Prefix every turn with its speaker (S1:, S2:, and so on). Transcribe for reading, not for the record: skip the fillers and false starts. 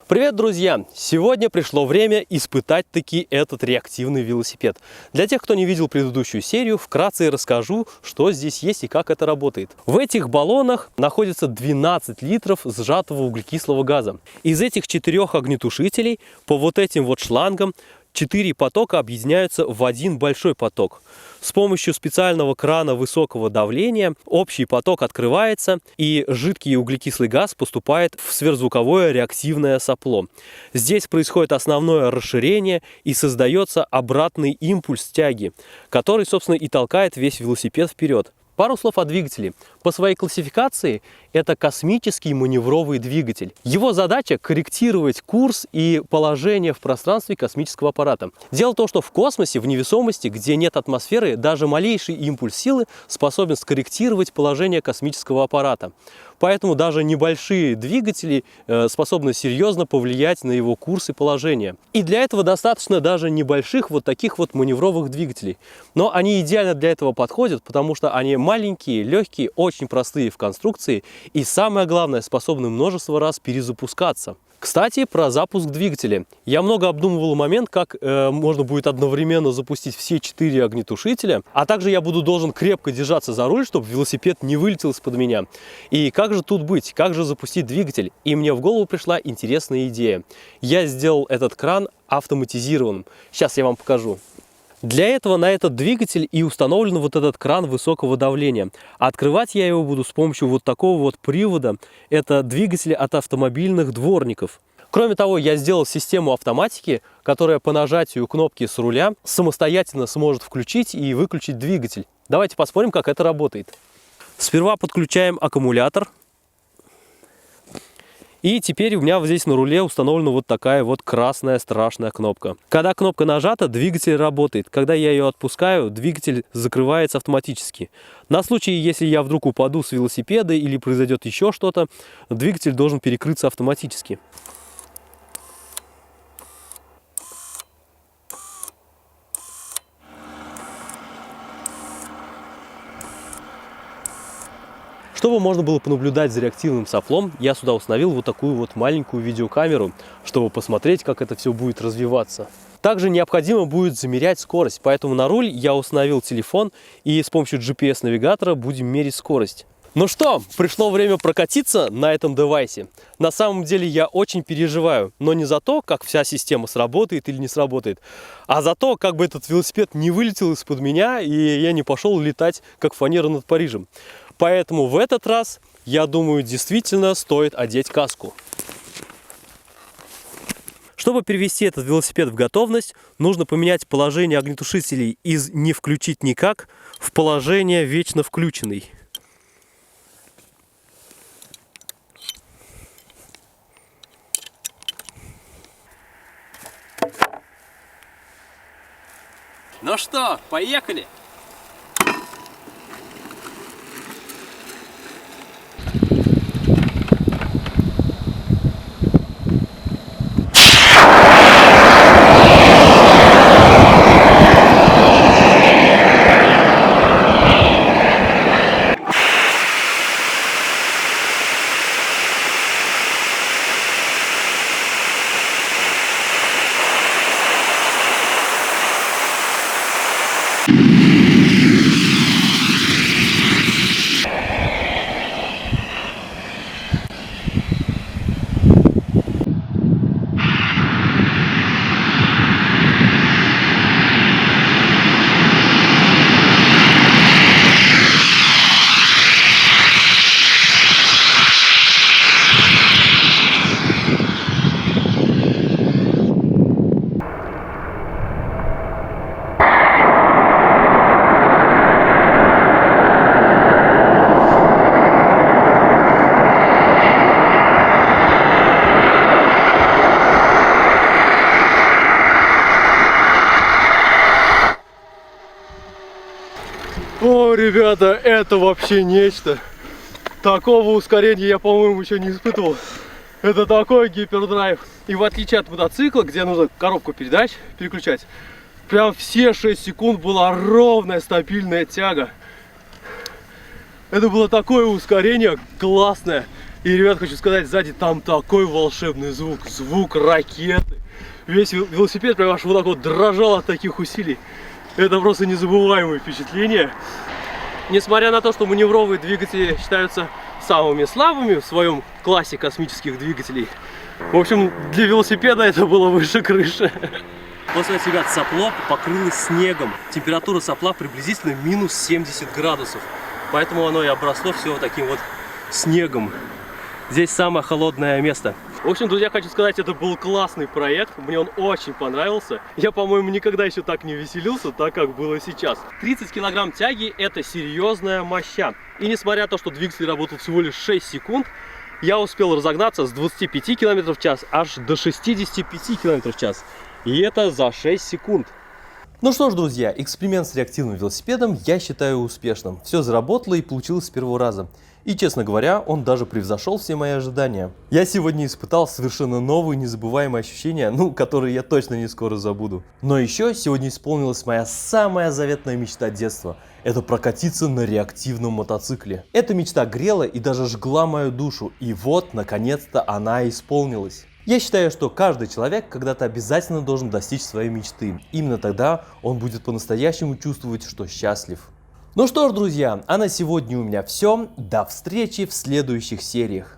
S1: Привет, друзья! Сегодня пришло время испытать таки этот реактивный велосипед. Для тех, кто не видел предыдущую серию, вкратце расскажу, что здесь есть и как это работает. В этих баллонах находится 12 литров сжатого углекислого газа. Из этих 4 огнетушителей по вот этим вот шлангам 4 потока объединяются в один большой поток. С помощью специального крана высокого давления общий поток открывается, и жидкий углекислый газ поступает в сверхзвуковое реактивное сопло. Здесь происходит основное расширение и создается обратный импульс тяги, который, собственно, и толкает весь велосипед вперед. Пару слов о двигателе. По своей классификации это космический маневровый двигатель. Его задача – корректировать курс и положение в пространстве космического аппарата. Дело в том, что в космосе, в невесомости, где нет атмосферы, даже малейший импульс силы способен скорректировать положение космического аппарата. Поэтому даже небольшие двигатели способны серьезно повлиять на его курс и положение. И для этого достаточно даже небольших вот таких вот маневровых двигателей. Но они идеально для этого подходят, потому что они маленькие, легкие, очень простые в конструкции и, самое главное, способны множество раз перезапускаться. Кстати, про запуск двигателя. Я много обдумывал момент, как можно будет одновременно запустить все 4 огнетушителя, а также я должен крепко держаться за руль, чтобы велосипед не вылетел из-под меня. И как же тут быть? Как же запустить двигатель? И мне в голову пришла интересная идея. Я сделал этот кран автоматизированным. Сейчас я вам покажу. Для этого на этот двигатель и установлен вот этот кран высокого давления. Открывать я его буду с помощью вот такого вот привода. Это двигатель от автомобильных дворников. Кроме того, я сделал систему автоматики, которая по нажатию кнопки с руля самостоятельно сможет включить и выключить двигатель. Давайте посмотрим, как это работает. Сперва подключаем аккумулятор. И теперь у меня вот здесь на руле установлена вот такая вот красная страшная кнопка. Когда кнопка нажата, двигатель работает. Когда я ее отпускаю, двигатель закрывается автоматически. На случай, если я вдруг упаду с велосипеда или произойдет еще что-то, двигатель должен перекрыться автоматически. Чтобы можно было понаблюдать за реактивным соплом, я сюда установил вот такую вот маленькую видеокамеру, чтобы посмотреть, как это все будет развиваться. Также необходимо будет замерять скорость, поэтому на руль я установил телефон и с помощью GPS-навигатора будем мерить скорость. Ну что, пришло время прокатиться на этом девайсе. На самом деле я очень переживаю, но не за то, как вся система сработает или не сработает, а за то, как бы этот велосипед не вылетел из-под меня и я не пошел летать, как фанера над Парижем. Поэтому в этот раз, я думаю, действительно стоит одеть каску. Чтобы перевести этот велосипед в готовность, нужно поменять положение огнетушителей из «не включить никак» в положение «вечно включенный». Ну что, поехали! О, ребята, это вообще нечто. Такого ускорения я, по-моему, еще не испытывал. Это такой гипердрайв. И в отличие от мотоцикла, где нужно коробку передач переключать, прям все 6 секунд была ровная стабильная тяга. Это было такое ускорение классное. И, ребят, хочу сказать, сзади там такой волшебный звук, звук ракеты. Весь велосипед прям аж вот так вот дрожал от таких усилий. Это просто незабываемое впечатление. Несмотря на то, что маневровые двигатели считаются самыми слабыми в своем классе космических двигателей, в общем, для велосипеда это было выше крыши. Вот смотрите, ребят, сопло покрылось снегом. Температура сопла приблизительно минус 70 градусов. Поэтому оно и обросло все вот таким вот снегом. Здесь самое холодное место. В общем, друзья, хочу сказать, это был классный проект. Мне он очень понравился. Я, по-моему, никогда еще так не веселился, так как было сейчас. 30 килограмм тяги – это серьезная моща. И несмотря на то, что двигатель работал всего лишь 6 секунд, я успел разогнаться с 25 км в час аж до 65 км в час. И это за 6 секунд. Ну что ж, друзья, эксперимент с реактивным велосипедом я считаю успешным. Все заработало и получилось с первого раза. И, честно говоря, он даже превзошел все мои ожидания. Я сегодня испытал совершенно новые незабываемые ощущения, которые я точно не скоро забуду. Но еще сегодня исполнилась моя самая заветная мечта детства. Это прокатиться на реактивном мотоцикле. Эта мечта грела и даже жгла мою душу. И вот, наконец-то, она исполнилась. Я считаю, что каждый человек когда-то обязательно должен достичь своей мечты. Именно тогда он будет по-настоящему чувствовать, что счастлив. Ну что ж, друзья, а на сегодня у меня все. До встречи в следующих сериях.